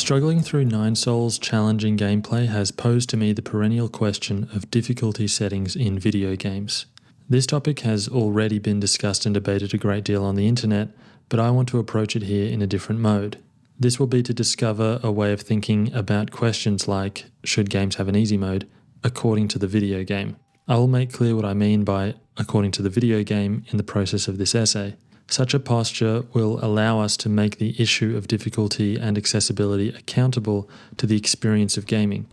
Struggling through Nine Souls' challenging gameplay has posed to me the perennial question of difficulty settings in video games. This topic has already been discussed and debated a great deal on the internet, but I want to approach it here in a different mode. This will be to discover a way of thinking about questions like, should games have an easy mode, according to the video game. I will make clear what I mean by according to the video game in the process of this essay. Such a posture will allow us to make the issue of difficulty and accessibility accountable to the experience of gaming.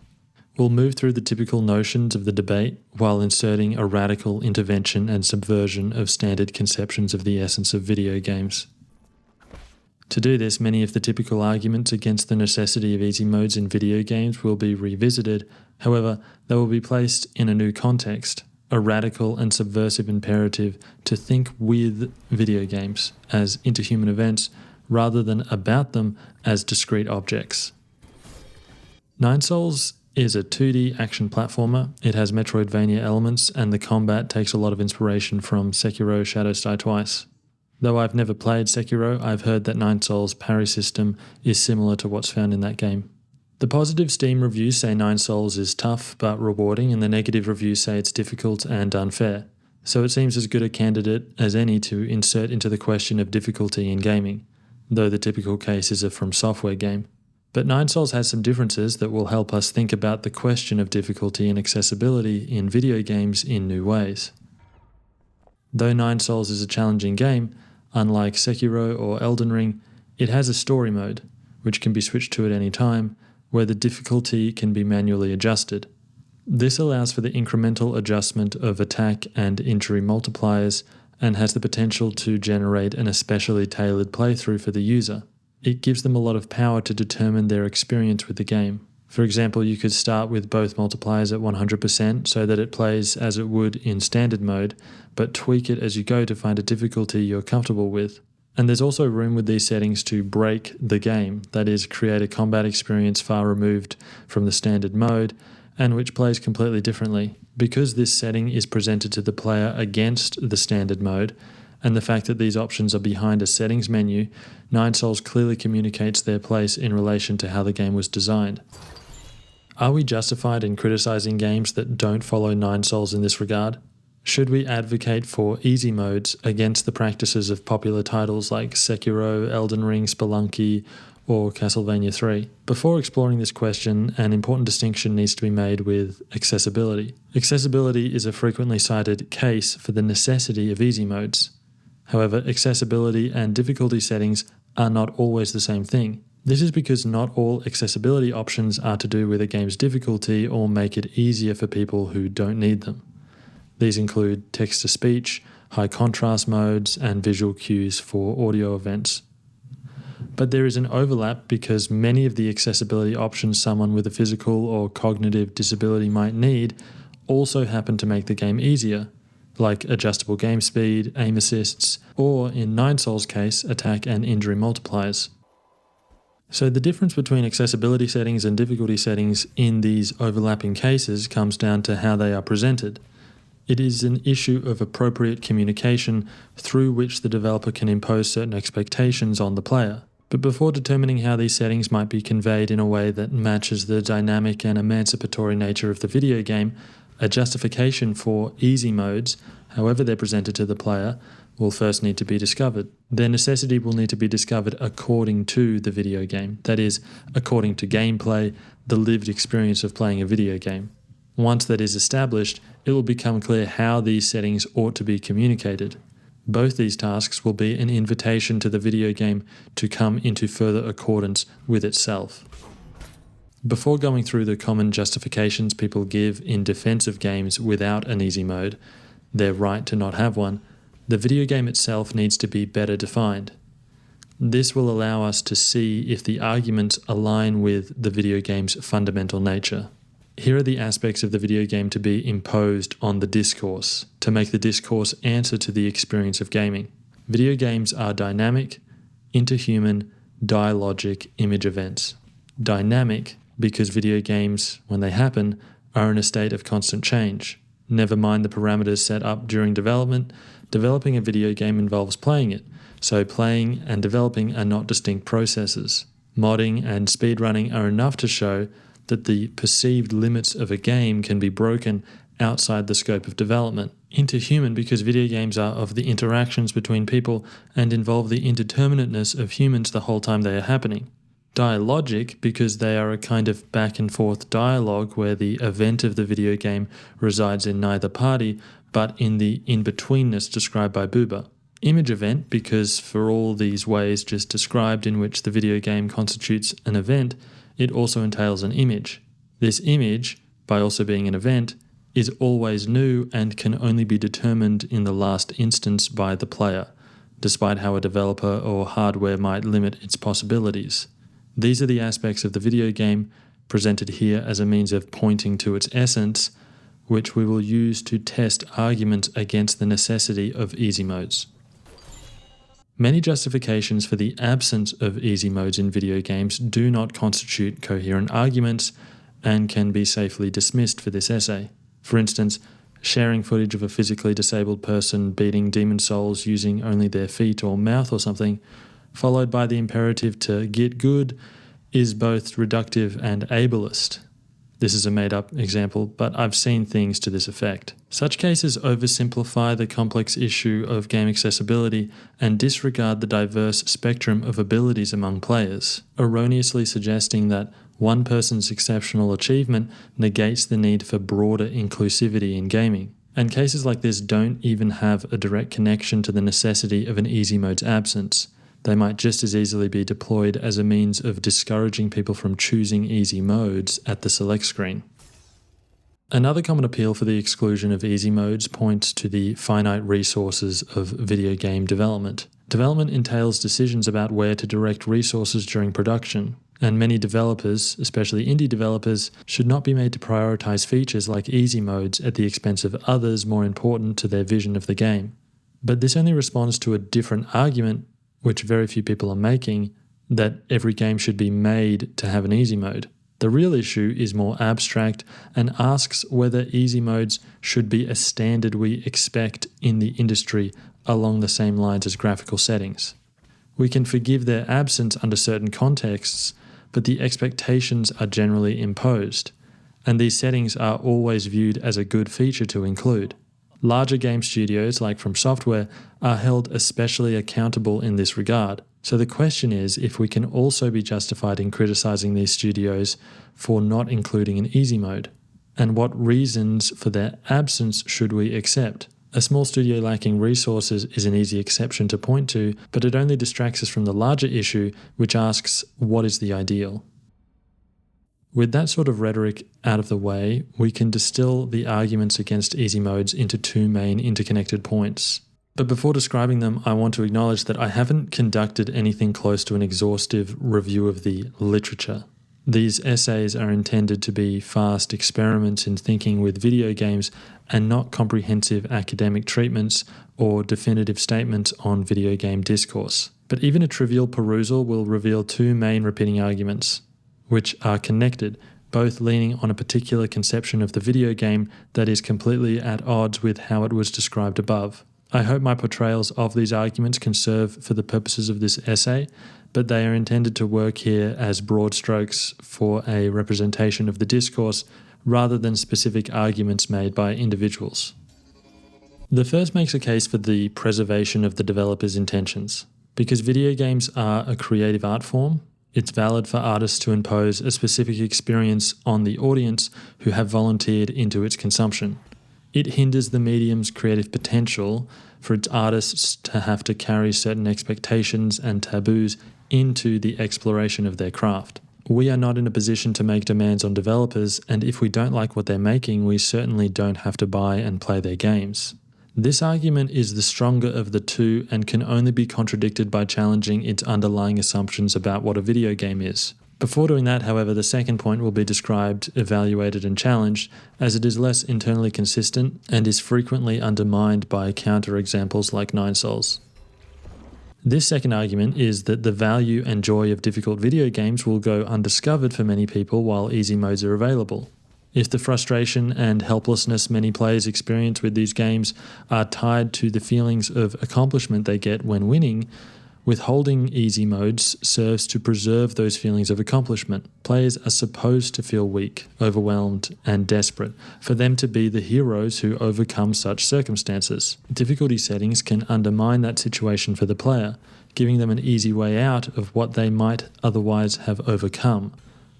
We'll move through the typical notions of the debate while inserting a radical intervention and subversion of standard conceptions of the essence of video games. To do this, many of the typical arguments against the necessity of easy modes in video games will be revisited. However, they will be placed in a new context, a radical and subversive imperative to think with video games as interhuman events rather than about them as discrete objects. Nine Souls is a 2D action platformer. It has Metroidvania elements, and the combat takes a lot of inspiration from Sekiro Shadows Die Twice. Though I've never played Sekiro, I've heard that Nine Souls' parry system is similar to what's found in that game. The positive Steam reviews say Nine Souls is tough but rewarding, and the negative reviews say it's difficult and unfair. So it seems as good a candidate as any to insert into the question of difficulty in gaming, though the typical case is a From Software game. But Nine Souls has some differences that will help us think about the question of difficulty and accessibility in video games in new ways. Though Nine Souls is a challenging game, unlike Sekiro or Elden Ring, it has a story mode, which can be switched to at any time, where the difficulty can be manually adjusted. This allows for the incremental adjustment of attack and injury multipliers and has the potential to generate an especially tailored playthrough for the user. It gives them a lot of power to determine their experience with the game. For example, you could start with both multipliers at 100% so that it plays as it would in standard mode, but tweak it as you go to find a difficulty you're comfortable with. And there's also room with these settings to break the game, that is, create a combat experience far removed from the standard mode and which plays completely differently. Because this setting is presented to the player against the standard mode, and the fact that these options are behind a settings menu, Nine Souls clearly communicates their place in relation to how the game was designed. Are we justified in criticizing games that don't follow Nine Souls in this regard? Should we advocate for easy modes against the practices of popular titles like Sekiro, Elden Ring, Spelunky, or Castlevania 3? Before exploring this question, an important distinction needs to be made with accessibility. Accessibility is a frequently cited case for the necessity of easy modes. However, accessibility and difficulty settings are not always the same thing. This is because not all accessibility options are to do with a game's difficulty or make it easier for people who don't need them. These include text-to-speech, high contrast modes, and visual cues for audio events. But there is an overlap because many of the accessibility options someone with a physical or cognitive disability might need also happen to make the game easier, like adjustable game speed, aim assists, or in Nine Souls' case, attack and injury multipliers. So the difference between accessibility settings and difficulty settings in these overlapping cases comes down to how they are presented. It is an issue of appropriate communication through which the developer can impose certain expectations on the player. But before determining how these settings might be conveyed in a way that matches the dynamic and emancipatory nature of the video game, a justification for easy modes, however they're presented to the player, will first need to be discovered. Their necessity will need to be discovered according to the video game, that is, according to gameplay, the lived experience of playing a video game. Once that is established, it will become clear how these settings ought to be communicated. Both these tasks will be an invitation to the video game to come into further accordance with itself. Before going through the common justifications people give in defense of games without an easy mode, their right to not have one, the video game itself needs to be better defined. This will allow us to see if the arguments align with the video game's fundamental nature. Here are the aspects of the video game to be imposed on the discourse, to make the discourse answer to the experience of gaming. Video games are dynamic, interhuman, dialogic image events. Dynamic because video games, when they happen, are in a state of constant change. Never mind the parameters set up during development, developing a video game involves playing it, so playing and developing are not distinct processes. modding, and speedrunning are enough to show that the perceived limits of a game can be broken outside the scope of development into human, because video games are of the interactions between people and involve the indeterminateness of humans the whole time they are happening. Dialogic, because they are a kind of back and forth dialogue where the event of the video game resides in neither party but in the in-betweenness described by Buber. Image event, because for all these ways just described in which the video game constitutes an event, it also entails an image. This image, by also being an event, is always new and can only be determined in the last instance by the player, despite how a developer or hardware might limit its possibilities. These are the aspects of the video game presented here as a means of pointing to its essence, which we will use to test arguments against the necessity of easy modes. Many justifications for the absence of easy modes in video games do not constitute coherent arguments and can be safely dismissed for this essay. For instance, sharing footage of a physically disabled person beating demon souls using only their feet or mouth or something, followed by the imperative to get good, is both reductive and ableist. This is a made-up example, but I've seen things to this effect. Such cases oversimplify the complex issue of game accessibility and disregard the diverse spectrum of abilities among players, erroneously suggesting that one person's exceptional achievement negates the need for broader inclusivity in gaming. And cases like this don't even have a direct connection to the necessity of an easy mode's absence. They might just as easily be deployed as a means of discouraging people from choosing easy modes at the select screen. Another common appeal for the exclusion of easy modes points to the finite resources of video game development. Development entails decisions about where to direct resources during production, and many developers, especially indie developers, should not be made to prioritize features like easy modes at the expense of others more important to their vision of the game. But this only responds to a different argument, which very few people are making, that every game should be made to have an easy mode. The real issue is more abstract and asks whether easy modes should be a standard we expect in the industry along the same lines as graphical settings. We can forgive their absence under certain contexts, but the expectations are generally imposed, and these settings are always viewed as a good feature to include. Larger game studios, like From Software, are held especially accountable in this regard. So the question is if we can also be justified in criticizing these studios for not including an easy mode, and what reasons for their absence should we accept. A small studio lacking resources is an easy exception to point to, but it only distracts us from the larger issue, which asks, what is the ideal? With that sort of rhetoric out of the way, we can distill the arguments against easy modes into two main interconnected points. But before describing them, I want to acknowledge that I haven't conducted anything close to an exhaustive review of the literature. These essays are intended to be fast experiments in thinking with video games and not comprehensive academic treatments or definitive statements on video game discourse. But even a trivial perusal will reveal two main repeating arguments, which are connected, both leaning on a particular conception of the video game that is completely at odds with how it was described above. I hope my portrayals of these arguments can serve for the purposes of this essay, but they are intended to work here as broad strokes for a representation of the discourse rather than specific arguments made by individuals. The first makes a case for the preservation of the developer's intentions. Because video games are a creative art form, it's valid for artists to impose a specific experience on the audience who have volunteered into its consumption. It hinders the medium's creative potential for its artists to have to carry certain expectations and taboos into the exploration of their craft. We are not in a position to make demands on developers, and if we don't like what they're making, we certainly don't have to buy and play their games. This argument is the stronger of the two and can only be contradicted by challenging its underlying assumptions about what a video game is. Before doing that, however, the second point will be described, evaluated and challenged, as it is less internally consistent and is frequently undermined by counterexamples like Nine Souls. This second argument is that the value and joy of difficult video games will go undiscovered for many people while easy modes are available. If the frustration and helplessness many players experience with these games are tied to the feelings of accomplishment they get when winning, Withholding easy modes serves to preserve those feelings of accomplishment. Players are supposed to feel weak, overwhelmed, and desperate, for them to be the heroes who overcome such circumstances. Difficulty settings can undermine that situation for the player, giving them an easy way out of what they might otherwise have overcome,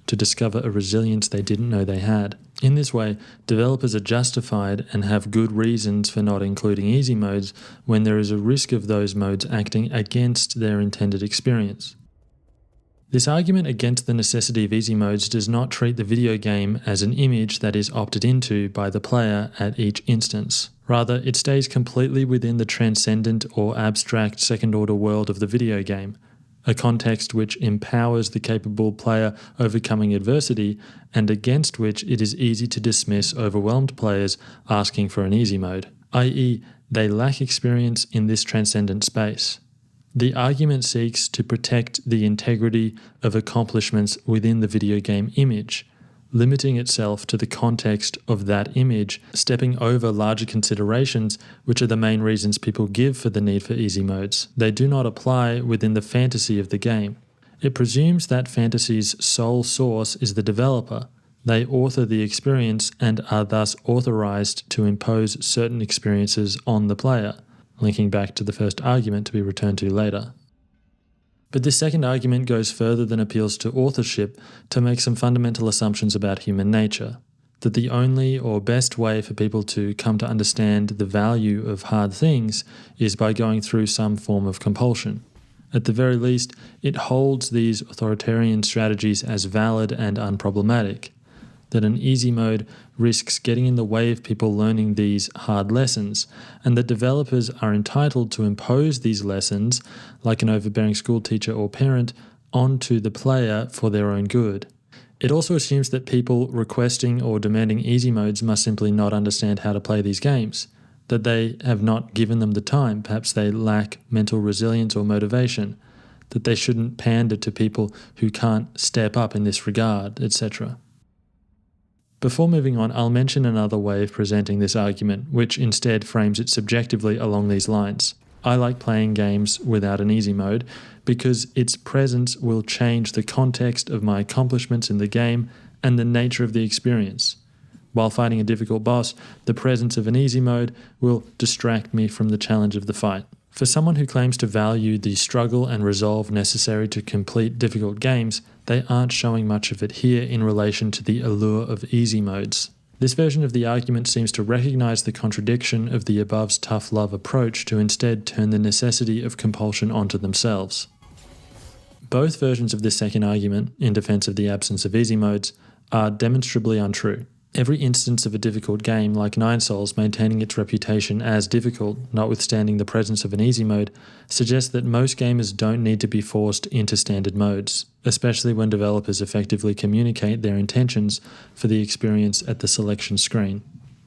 to discover a resilience they didn't know they had. In this way, developers are justified and have good reasons for not including easy modes when there is a risk of those modes acting against their intended experience. This argument against the necessity of easy modes does not treat the video game as an image that is opted into by the player at each instance. Rather, it stays completely within the transcendent or abstract second-order world of the video game, a context which empowers the capable player overcoming adversity and against which it is easy to dismiss overwhelmed players asking for an easy mode, i.e., they lack experience in this transcendent space. The argument seeks to protect the integrity of accomplishments within the video game image, limiting itself to the context of that image, stepping over larger considerations, which are the main reasons people give for the need for easy modes. They do not apply within the fantasy of the game. It presumes that fantasy's sole source is the developer. They author the experience and are thus authorized to impose certain experiences on the player, linking back to the first argument to be returned to later. But this second argument goes further than appeals to authorship to make some fundamental assumptions about human nature, that the only or best way for people to come to understand the value of hard things is by going through some form of compulsion. At the very least, it holds these authoritarian strategies as valid and unproblematic, that an easy mode risks getting in the way of people learning these hard lessons, and that developers are entitled to impose these lessons, like an overbearing school teacher or parent, onto the player for their own good. It also assumes that people requesting or demanding easy modes must simply not understand how to play these games, that they have not given them the time, perhaps they lack mental resilience or motivation, that they shouldn't pander to people who can't step up in this regard, etc. Before moving on, I'll mention another way of presenting this argument, which instead frames it subjectively along these lines. I like playing games without an easy mode because its presence will change the context of my accomplishments in the game and the nature of the experience. While fighting a difficult boss, the presence of an easy mode will distract me from the challenge of the fight. For someone who claims to value the struggle and resolve necessary to complete difficult games, they aren't showing much of it here in relation to the allure of easy modes. This version of the argument seems to recognize the contradiction of the above's tough love approach to instead turn the necessity of compulsion onto themselves. Both versions of this second argument, in defense of the absence of easy modes, are demonstrably untrue. Every instance of a difficult game, like Nine Souls maintaining its reputation as difficult, notwithstanding the presence of an easy mode, suggests that most gamers don't need to be forced into standard modes, especially when developers effectively communicate their intentions for the experience at the selection screen.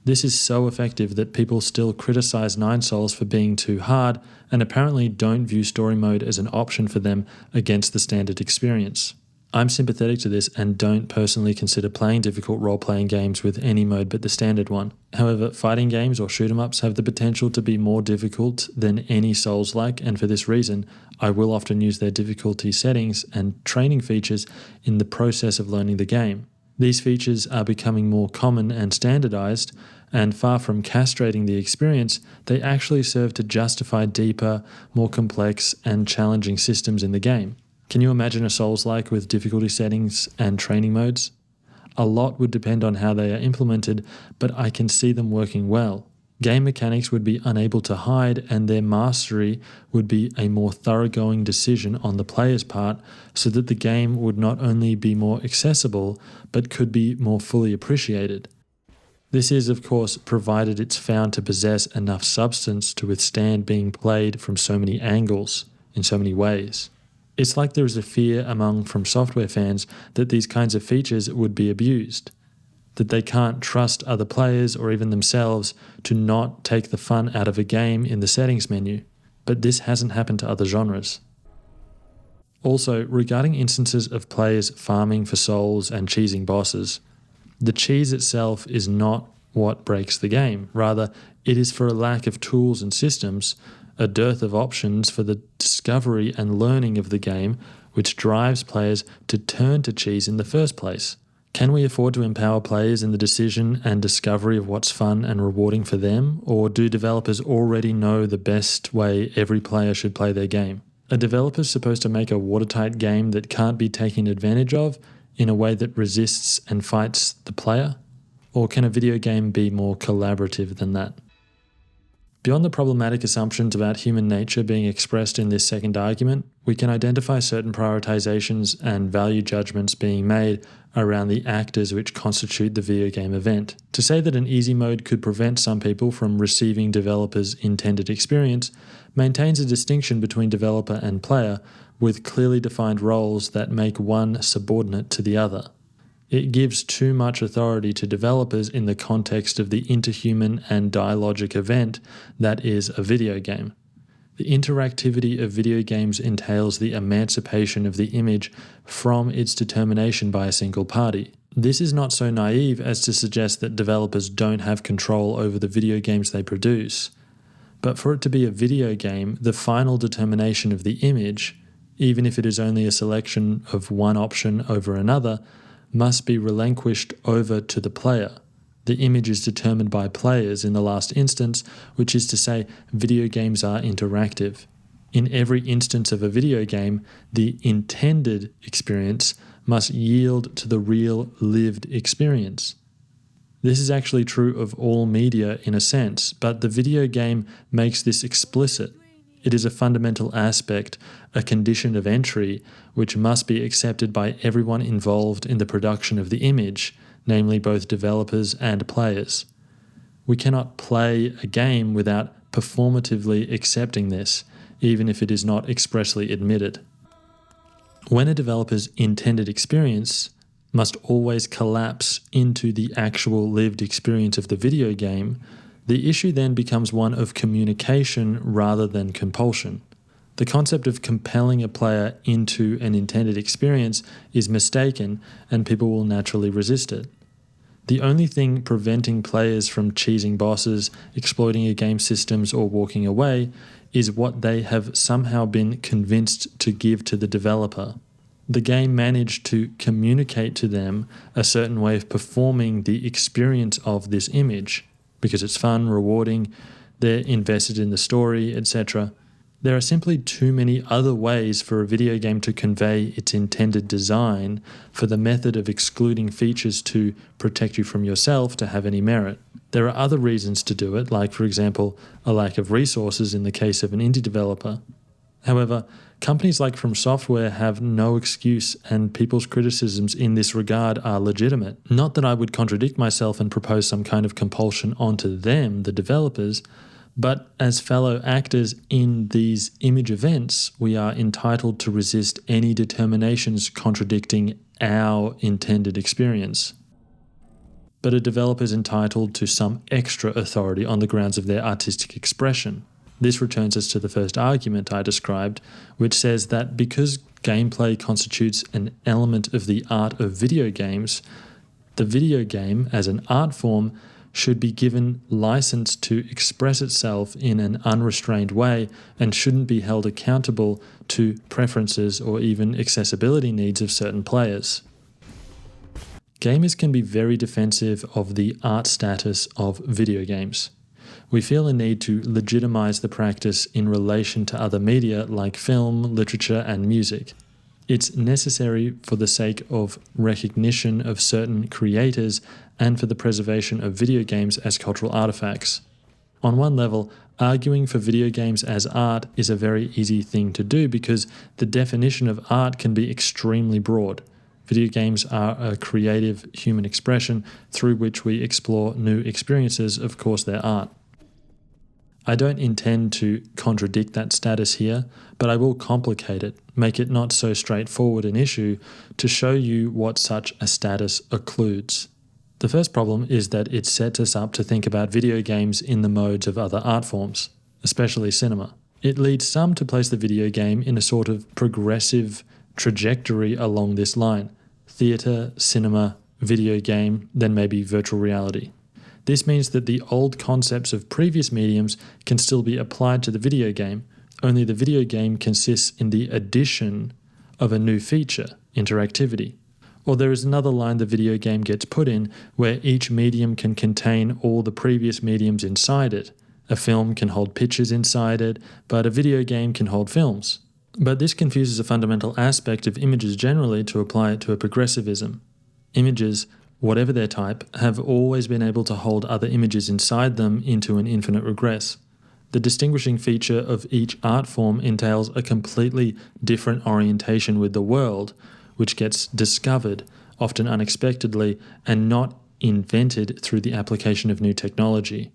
This is so effective that people still criticize Nine Souls for being too hard and apparently don't view story mode as an option for them against the standard experience. I'm sympathetic to this and don't personally consider playing difficult role-playing games with any mode but the standard one. However, fighting games or shoot-'em-ups have the potential to be more difficult than any Souls-like, and for this reason, I will often use their difficulty settings and training features in the process of learning the game. These features are becoming more common and standardized, and far from castrating the experience, they actually serve to justify deeper, more complex, and challenging systems in the game. Can you imagine a Souls-like with difficulty settings and training modes? A lot would depend on how they are implemented, but I can see them working well. Game mechanics would be unable to hide, and their mastery would be a more thoroughgoing decision on the player's part, so that the game would not only be more accessible, but could be more fully appreciated. This is, of course, provided it's found to possess enough substance to withstand being played from so many angles, in so many ways. It's like there is a fear among From Software fans that these kinds of features would be abused, that they can't trust other players or even themselves to not take the fun out of a game in the settings menu, but this hasn't happened to other genres. Also, regarding instances of players farming for souls and cheesing bosses, the cheese itself is not what breaks the game. Rather, it is for a lack of tools and systems, a dearth of options for the discovery and learning of the game, which drives players to turn to cheese in the first place. Can we afford to empower players in the decision and discovery of what's fun and rewarding for them, or do developers already know the best way every player should play their game? Are developers supposed to make a watertight game that can't be taken advantage of in a way that resists and fights the player? Or can a video game be more collaborative than that? Beyond the problematic assumptions about human nature being expressed in this second argument, we can identify certain prioritizations and value judgments being made around the actors which constitute the video game event. To say that an easy mode could prevent some people from receiving developers' intended experience maintains a distinction between developer and player with clearly defined roles that make one subordinate to the other. It gives too much authority to developers in the context of the interhuman and dialogic event that is a video game. The interactivity of video games entails the emancipation of the image from its determination by a single party. This is not so naive as to suggest that developers don't have control over the video games they produce. But for it to be a video game, the final determination of the image, even if it is only a selection of one option over another, must be relinquished over to the player. The image is determined by players in the last instance, which is to say, video games are interactive. In every instance of a video game, the intended experience must yield to the real lived experience. This is actually true of all media in a sense, but the video game makes this explicit. It is a fundamental aspect, a condition of entry, which must be accepted by everyone involved in the production of the image, namely both developers and players. We cannot play a game without performatively accepting this, even if it is not expressly admitted. When a developer's intended experience must always collapse into the actual lived experience of the video game, the issue then becomes one of communication rather than compulsion. The concept of compelling a player into an intended experience is mistaken, and people will naturally resist it. The only thing preventing players from cheesing bosses, exploiting a game's systems, or walking away is what they have somehow been convinced to give to the developer. The game managed to communicate to them a certain way of performing the experience of this image. Because it's fun, rewarding, they're invested in the story, etc. There are simply too many other ways for a video game to convey its intended design for the method of excluding features to protect you from yourself to have any merit. There are other reasons to do it, like, for example, a lack of resources in the case of an indie developer. However, companies like From Software have no excuse, and people's criticisms in this regard are legitimate. Not that I would contradict myself and propose some kind of compulsion onto them, the developers, but as fellow actors in these image events, we are entitled to resist any determinations contradicting our intended experience. But a developer is entitled to some extra authority on the grounds of their artistic expression. This returns us to the first argument I described, which says that because gameplay constitutes an element of the art of video games, the video game, as an art form, should be given license to express itself in an unrestrained way and shouldn't be held accountable to preferences or even accessibility needs of certain players. Gamers can be very defensive of the art status of video games. We feel a need to legitimize the practice in relation to other media like film, literature, and music. It's necessary for the sake of recognition of certain creators and for the preservation of video games as cultural artifacts. On one level, arguing for video games as art is a very easy thing to do because the definition of art can be extremely broad. Video games are a creative human expression through which we explore new experiences. Of course, they're art. I don't intend to contradict that status here, but I will complicate it, make it not so straightforward an issue, to show you what such a status occludes. The first problem is that it sets us up to think about video games in the modes of other art forms, especially cinema. It leads some to place the video game in a sort of progressive trajectory along this line: theatre, cinema, video game, then maybe virtual reality. This means that the old concepts of previous mediums can still be applied to the video game, only the video game consists in the addition of a new feature, interactivity. Or there is another line the video game gets put in where each medium can contain all the previous mediums inside it. A film can hold pictures inside it, but a video game can hold films. But this confuses a fundamental aspect of images generally to apply it to a progressivism. Images, whatever their type, have always been able to hold other images inside them into an infinite regress. The distinguishing feature of each art form entails a completely different orientation with the world, which gets discovered, often unexpectedly, and not invented through the application of new technology.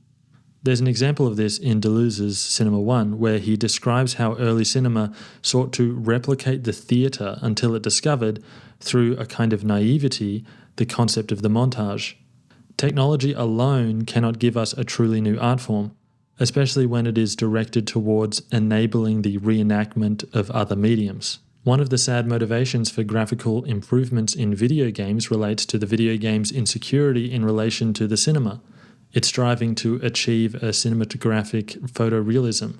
There's an example of this in Deleuze's Cinema 1, where he describes how early cinema sought to replicate the theatre until it discovered, through a kind of naivety, the concept of the montage. Technology alone cannot give us a truly new art form, especially when it is directed towards enabling the reenactment of other mediums. One of the sad motivations for graphical improvements in video games relates to the video game's insecurity in relation to the cinema. It's striving to achieve a cinematographic photorealism.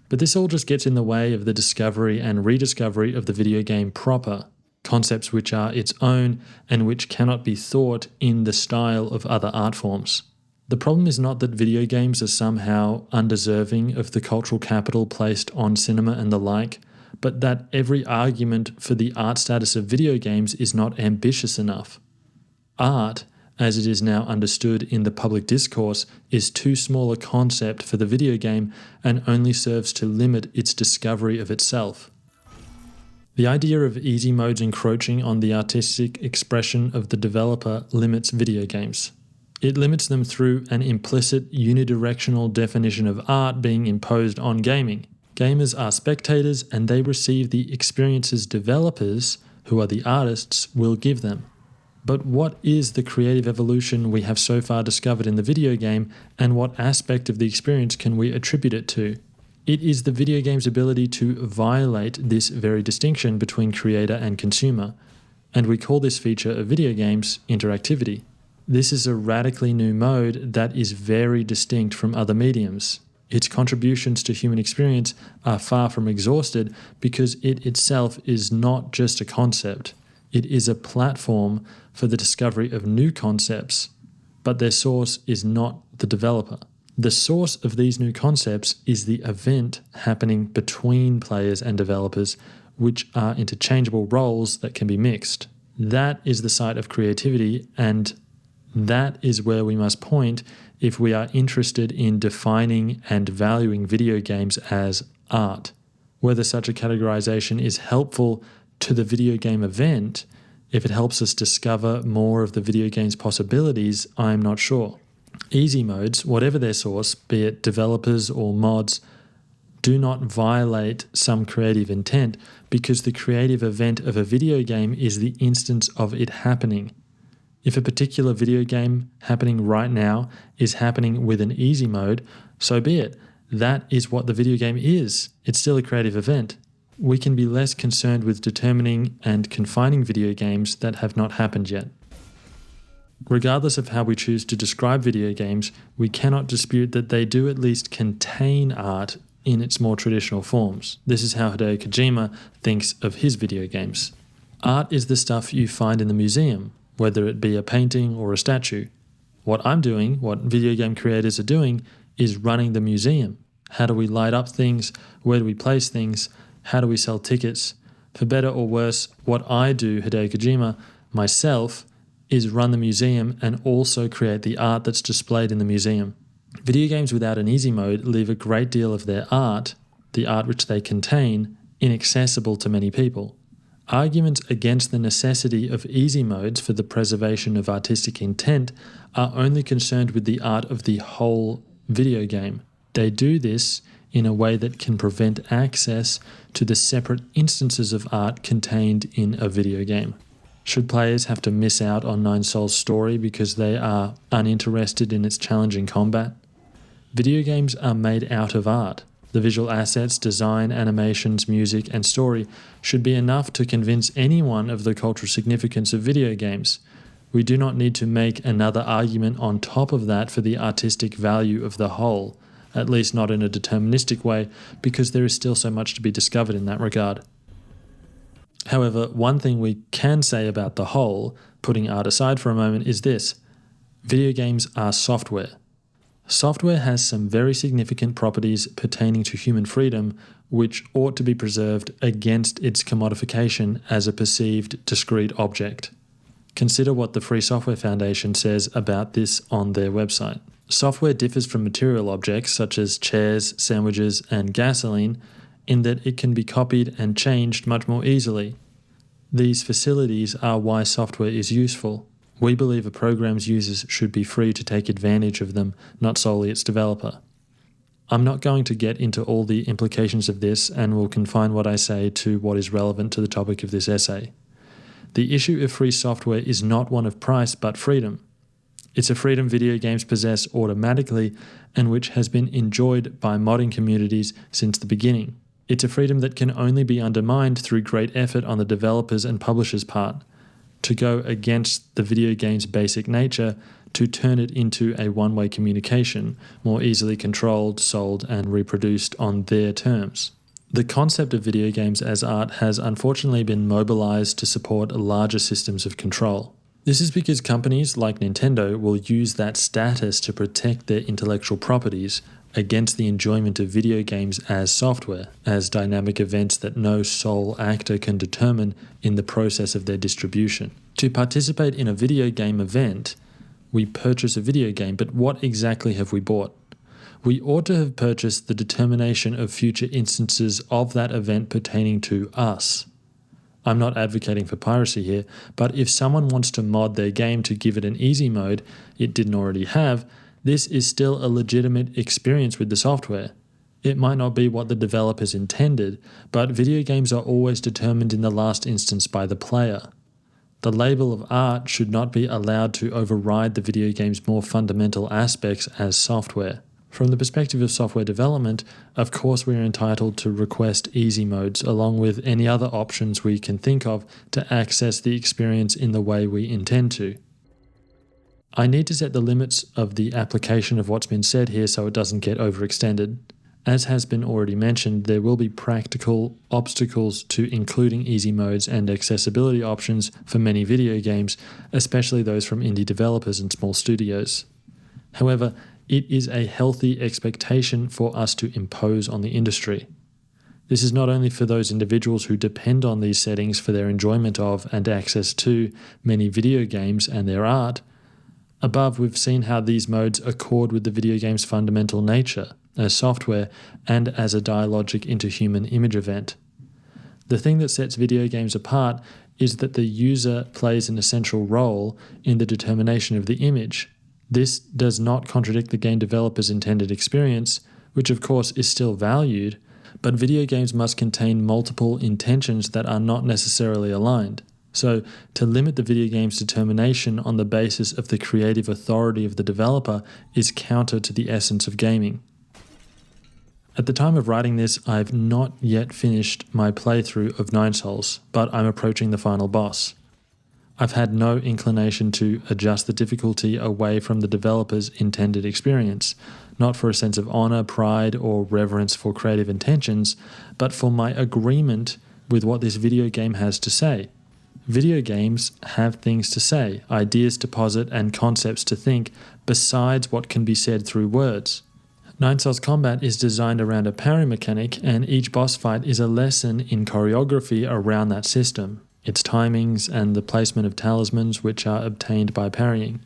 But this all just gets in the way of the discovery and rediscovery of the video game proper, concepts which are its own and which cannot be thought in the style of other art forms. The problem is not that video games are somehow undeserving of the cultural capital placed on cinema and the like, but that every argument for the art status of video games is not ambitious enough. Art, as it is now understood in the public discourse, is too small a concept for the video game and only serves to limit its discovery of itself. The idea of easy modes encroaching on the artistic expression of the developer limits video games. It limits them through an implicit unidirectional definition of art being imposed on gaming. Gamers are spectators and they receive the experiences developers, who are the artists, will give them. But what is the creative evolution we have so far discovered in the video game, and what aspect of the experience can we attribute it to? It is the video game's ability to violate this very distinction between creator and consumer, and we call this feature of video games interactivity. This is a radically new mode that is very distinct from other mediums. Its contributions to human experience are far from exhausted because it itself is not just a concept. It is a platform for the discovery of new concepts, but their source is not the developer. The source of these new concepts is the event happening between players and developers, which are interchangeable roles that can be mixed. That is the site of creativity, and that is where we must point if we are interested in defining and valuing video games as art. Whether such a categorization is helpful to the video game event, if it helps us discover more of the video game's possibilities, I am not sure. Easy modes, whatever their source, be it developers or mods, do not violate some creative intent because the creative event of a video game is the instance of it happening. If a particular video game happening right now is happening with an easy mode, so be it. That is what the video game is. It's still a creative event. We can be less concerned with determining and confining video games that have not happened yet. Regardless of how we choose to describe video games, we cannot dispute that they do at least contain art in its more traditional forms. This is how Hideo Kojima thinks of his video games. Art is the stuff you find in the museum, whether it be a painting or a statue. What I'm doing, what video game creators are doing, is running the museum. How do we light up things? Where do we place things? How do we sell tickets? For better or worse, what I do, Hideo Kojima, myself, is run the museum and also create the art that's displayed in the museum. Video games without an easy mode leave a great deal of their art, the art which they contain, inaccessible to many people. Arguments against the necessity of easy modes for the preservation of artistic intent are only concerned with the art of the whole video game. They do this in a way that can prevent access to the separate instances of art contained in a video game. Should players have to miss out on Nine Souls' story because they are uninterested in its challenging combat? Video games are made out of art. The visual assets, design, animations, music, and story should be enough to convince anyone of the cultural significance of video games. We do not need to make another argument on top of that for the artistic value of the whole, at least not in a deterministic way, because there is still so much to be discovered in that regard. However, one thing we can say about the whole, putting art aside for a moment, is this: video games are software. Software has some very significant properties pertaining to human freedom which ought to be preserved against its commodification as a perceived discrete object. Consider what the Free Software Foundation says about this on their website. Software differs from material objects such as chairs, sandwiches, and gasoline in that it can be copied and changed much more easily. These facilities are why software is useful. We believe a program's users should be free to take advantage of them, not solely its developer. I'm not going to get into all the implications of this and will confine what I say to what is relevant to the topic of this essay. The issue of free software is not one of price but freedom. It's a freedom video games possess automatically and which has been enjoyed by modding communities since the beginning. It's a freedom that can only be undermined through great effort on the developers' and publishers' part, to go against the video game's basic nature, to turn it into a one-way communication, more easily controlled, sold, and reproduced on their terms. The concept of video games as art has unfortunately been mobilized to support larger systems of control. This is because companies like Nintendo will use that status to protect their intellectual properties against the enjoyment of video games as software, as dynamic events that no sole actor can determine in the process of their distribution. To participate in a video game event, we purchase a video game, but what exactly have we bought? We ought to have purchased the determination of future instances of that event pertaining to us. I'm not advocating for piracy here, but if someone wants to mod their game to give it an easy mode it didn't already have, this is still a legitimate experience with the software. It might not be what the developers intended, but video games are always determined in the last instance by the player. The label of art should not be allowed to override the video game's more fundamental aspects as software. From the perspective of software development, of course we are entitled to request easy modes along with any other options we can think of to access the experience in the way we intend to. I need to set the limits of the application of what's been said here so it doesn't get overextended. As has been already mentioned, there will be practical obstacles to including easy modes and accessibility options for many video games, especially those from indie developers and small studios. However, it is a healthy expectation for us to impose on the industry. This is not only for those individuals who depend on these settings for their enjoyment of and access to many video games and their art. Above, we've seen how these modes accord with the video game's fundamental nature, as software, and as a dialogic interhuman image event. The thing that sets video games apart is that the user plays an essential role in the determination of the image. This does not contradict the game developer's intended experience, which of course is still valued, but video games must contain multiple intentions that are not necessarily aligned. So, to limit the video game's determination on the basis of the creative authority of the developer is counter to the essence of gaming. At the time of writing this, I've not yet finished my playthrough of Nine Souls, but I'm approaching the final boss. I've had no inclination to adjust the difficulty away from the developer's intended experience, not for a sense of honor, pride, or reverence for creative intentions, but for my agreement with what this video game has to say. Video games have things to say, ideas to posit, and concepts to think, besides what can be said through words. Nine Souls combat is designed around a parry mechanic, and each boss fight is a lesson in choreography around that system, its timings, and the placement of talismans which are obtained by parrying.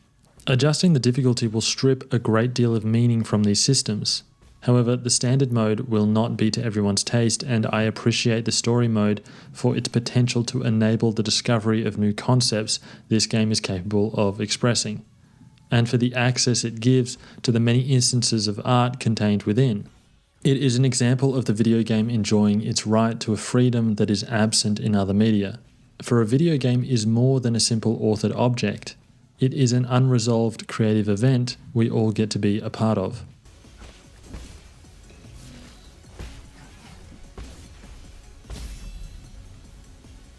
Adjusting the difficulty will strip a great deal of meaning from these systems. However, the standard mode will not be to everyone's taste, and I appreciate the story mode for its potential to enable the discovery of new concepts this game is capable of expressing, and for the access it gives to the many instances of art contained within. It is an example of the video game enjoying its right to a freedom that is absent in other media. For a video game is more than a simple authored object. It is an unresolved creative event we all get to be a part of.